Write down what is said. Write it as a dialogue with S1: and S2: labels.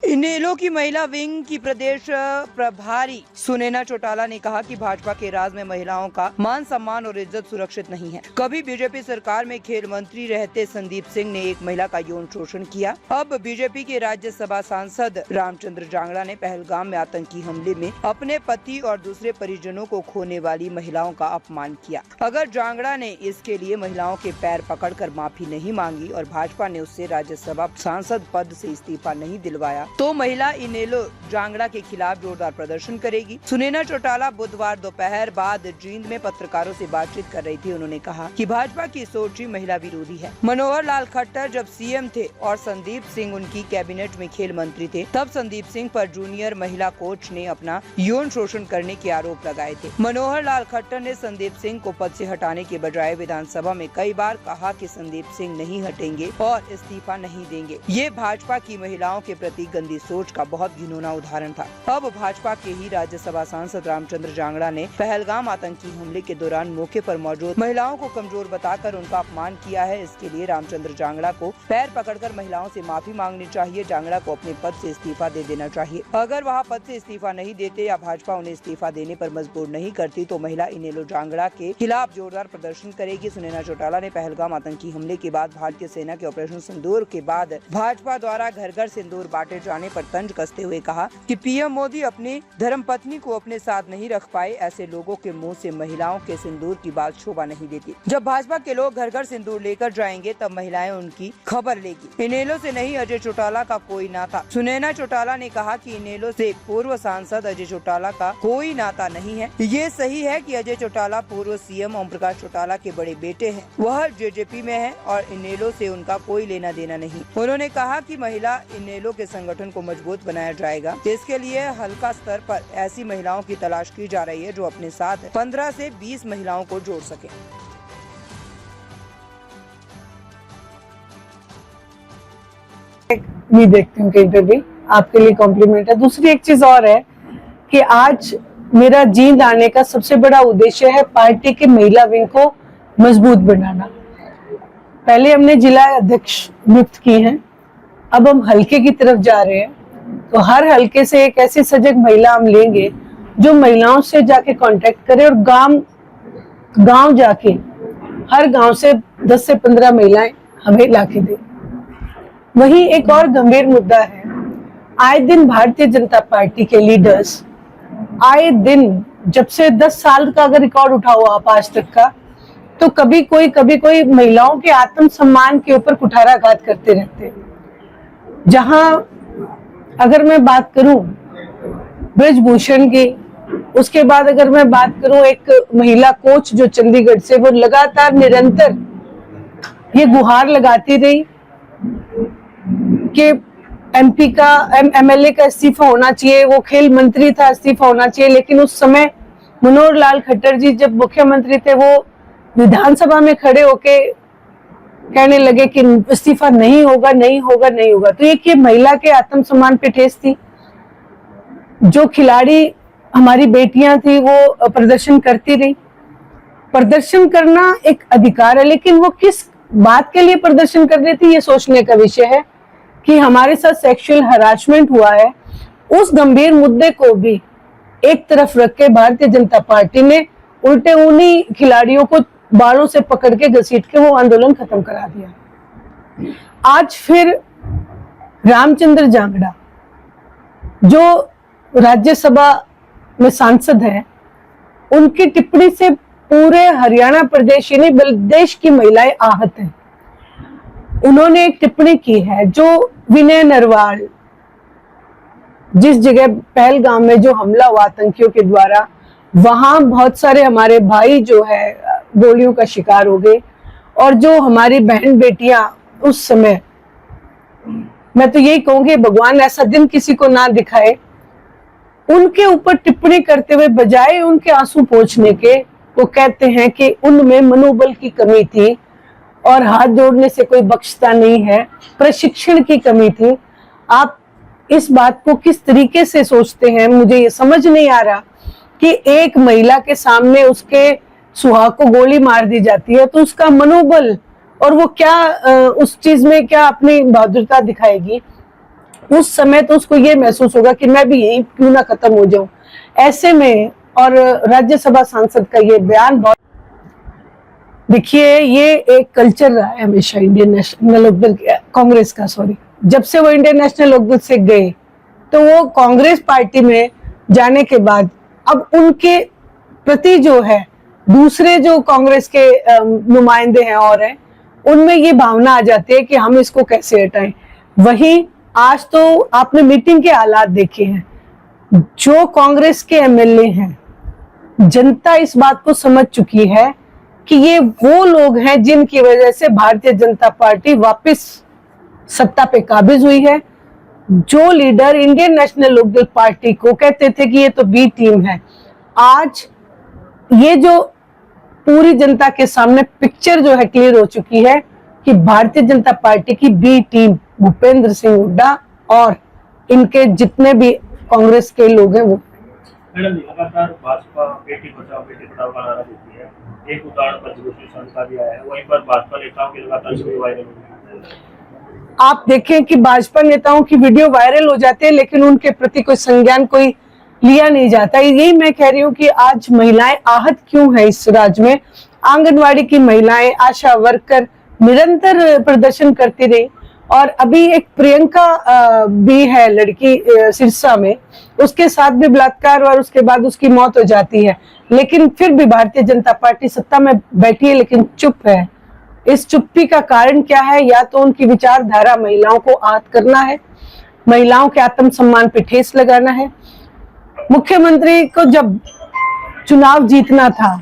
S1: इनेलो की महिला विंग की प्रदेश प्रभारी सुनैना चौटाला ने कहा कि भाजपा के राज में महिलाओं का मान सम्मान और इज्जत सुरक्षित नहीं है। कभी बीजेपी सरकार में खेल मंत्री रहते संदीप सिंह ने एक महिला का यौन शोषण किया। अब बीजेपी के राज्यसभा सांसद रामचंद्र जांगड़ा ने पहलगाम में आतंकी हमले में अपने पति और दूसरे परिजनों को खोने वाली महिलाओं का अपमान किया। अगर जांगड़ा ने इसके लिए महिलाओं के पैर पकड़कर माफी नहीं मांगी और भाजपा ने उससे राज्यसभा सांसद पद से इस्तीफा नहीं दिलवाया तो महिला इनेलो जांगड़ा के खिलाफ जोरदार प्रदर्शन करेगी। सुनैना चौटाला बुधवार दोपहर बाद जींद में पत्रकारों से बातचीत कर रही थी। उन्होंने कहा कि भाजपा की सोच ही महिला विरोधी है। मनोहर लाल खट्टर जब सीएम थे और संदीप सिंह उनकी कैबिनेट में खेल मंत्री थे, तब संदीप सिंह पर जूनियर महिला कोच ने अपना यौन शोषण करने के आरोप लगाए थे। मनोहर लाल खट्टर ने संदीप सिंह को पद से हटाने के बजाय विधानसभा में कई बार कहा कि संदीप सिंह नहीं हटेंगे और इस्तीफा नहीं देंगे। ये भाजपा की महिलाओं के प्रति गंदी सोच का बहुत घिनौना उदाहरण था। अब भाजपा के ही राज्यसभा सांसद रामचंद्र जांगड़ा ने पहलगाम आतंकी हमले के दौरान मौके पर मौजूद महिलाओं को कमजोर बताकर उनका अपमान किया है। इसके लिए रामचंद्र जांगड़ा को पैर पकड़कर महिलाओं से माफी मांगनी चाहिए। जांगड़ा को अपने पद से इस्तीफा दे देना चाहिए। अगर वह पद से इस्तीफा नहीं देते या भाजपा उन्हें इस्तीफा देने पर मजबूर नहीं करती तो महिला इनेलो जांगड़ा के खिलाफ जोरदार प्रदर्शन करेगी। सुनैना चौटाला ने पहलगाम आतंकी हमले के बाद भारतीय सेना के ऑपरेशन सिंदूर के बाद भाजपा द्वारा घर घर सिंदूर बांटे जाने पर तंज कसते हुए कहा कि पीएम मोदी अपनी धर्मपत्नी को अपने साथ नहीं रख पाए। ऐसे लोगों के मुंह से महिलाओं के सिंदूर की बात शोभा नहीं देती। जब भाजपा के लोग घर घर सिंदूर लेकर जाएंगे तब महिलाएं उनकी खबर लेगी। इनेलो से नहीं अजय चौटाला का कोई नाता। सुनैना चौटाला ने कहा कि इनेलो से पूर्व सांसद अजय चौटाला का कोई नाता नहीं है। ये सही है कि अजय चौटाला पूर्व सीएम ओम प्रकाश चौटाला के बड़े बेटे हैं। वह जेजेपी में है और इनेलो से उनका कोई लेना देना नहीं। उन्होंने कहा कि महिला इनेलो के संगठन को मजबूत बनाया जाएगा। इसके लिए हल्का स्तर पर ऐसी महिलाओं की तलाश की जा रही है जो अपने साथ 15 से 20 महिलाओं को जोड़ सके।
S2: नहीं देखती हूँ कहीं पे भी, आपके लिए कॉम्प्लीमेंट है। दूसरी एक चीज और है कि आज मेरा जींद आने का सबसे बड़ा उद्देश्य है पार्टी के महिला विंग को मजबूत बनाना। पहले हमने जिला अध्यक्ष नियुक्त की हैं, अब हम हल्के की तरफ जा रहे हैं। तो हर हल्के से एक ऐसी सजग महिला हम लेंगे जो महिलाओं से जाके कांटेक्ट करे और गांव जाके हर गांव से 10 से 15 महिलाएं हमें लाके दे। वहीं एक और गंभीर मुद्दा है, आए दिन भारतीय जनता पार्टी के लीडर्स आए दिन, जब से 10 साल का अगर रिकॉर्ड उठाओ आप आज तक का, तो कभी कोई महिलाओं के आत्मसम्मान के ऊपर कुठाराघात करते रहते हैं। जहां अगर मैं बात करूं ब्रजभूषण की, उसके बाद अगर मैं बात करूं एक महिला कोच जो चंडीगढ़ से, वो लगातार निरंतर ये गुहार लगाती रही कि एमपी का एमएलए का इस्तीफा होना चाहिए, वो खेल मंत्री था इस्तीफा होना चाहिए। लेकिन उस समय मनोहर लाल खट्टर जी जब मुख्यमंत्री थे, वो विधानसभा में खड़े होके कहने लगे कि इस्तीफा नहीं होगा। तो ये महिला के आत्मसम्मान पे ठेस थी। जो खिलाड़ी हमारी बेटियां थी वो प्रदर्शन करती रही। प्रदर्शन करना एक अधिकार है, लेकिन वो किस बात के लिए प्रदर्शन कर रही थी ये सोचने का विषय है कि हमारे साथ सेक्सुअल हरासमेंट हुआ है। उस गंभीर मुद्दे को भी एक तरफ रख के भारतीय जनता पार्टी ने उल्टे उन्हीं खिलाड़ियों को बालों से पकड़ के घसीट के वो आंदोलन खत्म करा दिया। आज फिर रामचंद्र जांगड़ा जो राज्यसभा में सांसद है, उनकी टिप्पणी से पूरे हरियाणा प्रदेश यानी देश की महिलाएं आहत हैं। उन्होंने एक टिप्पणी की है जो विनय नरवाल, जिस जगह पहलगाम में जो हमला हुआ आतंकियों के द्वारा, वहां बहुत सारे हमारे भाई जो है गोलियों का शिकार हो गए और जो हमारी बहन बेटियां उस समय, मैं तो यही कहूंगी भगवान ऐसा दिन किसी को ना दिखाए, उनके ऊपर टिप्पणी करते हुए बजाय उनके आंसू पोंछने के, वो कहते हैं कि उनमें मनोबल की कमी थी और हाथ जोड़ने से कोई बख्शता नहीं है, प्रशिक्षण की कमी थी। आप इस बात को किस तरीके से सोचते हैं, मुझे ये समझ नहीं आ रहा कि एक महिला के सामने उसके सुहाग को गोली मार दी जाती है तो उसका मनोबल और वो क्या उस चीज में क्या अपनी बहादुरता दिखाएगी। उस समय तो उसको ये महसूस होगा कि मैं भी यही क्यों ना खत्म हो जाऊं। ऐसे में और राज्यसभा सांसद का ये बयान बहुत, देखिए ये एक कल्चर रहा है हमेशा इंडियन नेशनल लोकदल कांग्रेस का, सॉरी, जब से वो इंडियन नेशनल लोकदल से गए तो वो कांग्रेस पार्टी में जाने के बाद अब उनके प्रति जो है दूसरे जो कांग्रेस के नुमाइंदे हैं और हैं, उनमें ये भावना आ जाती है कि हम इसको कैसे हटाएं। वहीं आज तो आपने मीटिंग के हालात देखे हैं, जो कांग्रेस के एमएलए हैं, जनता इस बात को समझ चुकी है कि ये वो लोग हैं जिनकी वजह से भारतीय जनता पार्टी वापस सत्ता पे काबिज हुई है। जो leader Indian National Lokdal party को कहते थे कि ये तो बी टीम है, आज ये जो पूरी जनता के सामने पिक्चर जो है क्लियर हो चुकी है कि भारतीय जनता पार्टी की बी टीम भूपेंद्र सिंह हुड्डा और इनके जितने भी कांग्रेस के लोग हैं वो।
S3: मैडम, लगातार भाजपा बेटी बचाओ बेटी पढ़ाओ का नारा देती है। एक उदाहरण पंचकोशी संघ का भी आया है, वहीं पर भाजपा नेताओं की लगातार वीडियो वायरल हो रही है।
S2: आप देखें कि भाजपा नेताओं की वीडियो वायरल हो जाते हैं लेकिन उनके प्रति कोई संज्ञान कोई लिया नहीं जाता। यही मैं कह रही हूँ कि आज महिलाएं आहत क्यों है इस राज्य में। आंगनवाड़ी की महिलाएं, आशा वर्कर निरंतर प्रदर्शन करती रही और अभी एक प्रियंका भी है लड़की सिरसा में, उसके साथ भी बलात्कार और उसके बाद उसकी मौत हो जाती है, लेकिन फिर भी भारतीय जनता पार्टी सत्ता में बैठी है लेकिन चुप है। इस चुप्पी का कारण क्या है? या तो उनकी विचारधारा महिलाओं को आहत करना है, महिलाओं के आत्मसम्मान पे ठेस लगाना है। मुख्यमंत्री को जब चुनाव जीतना था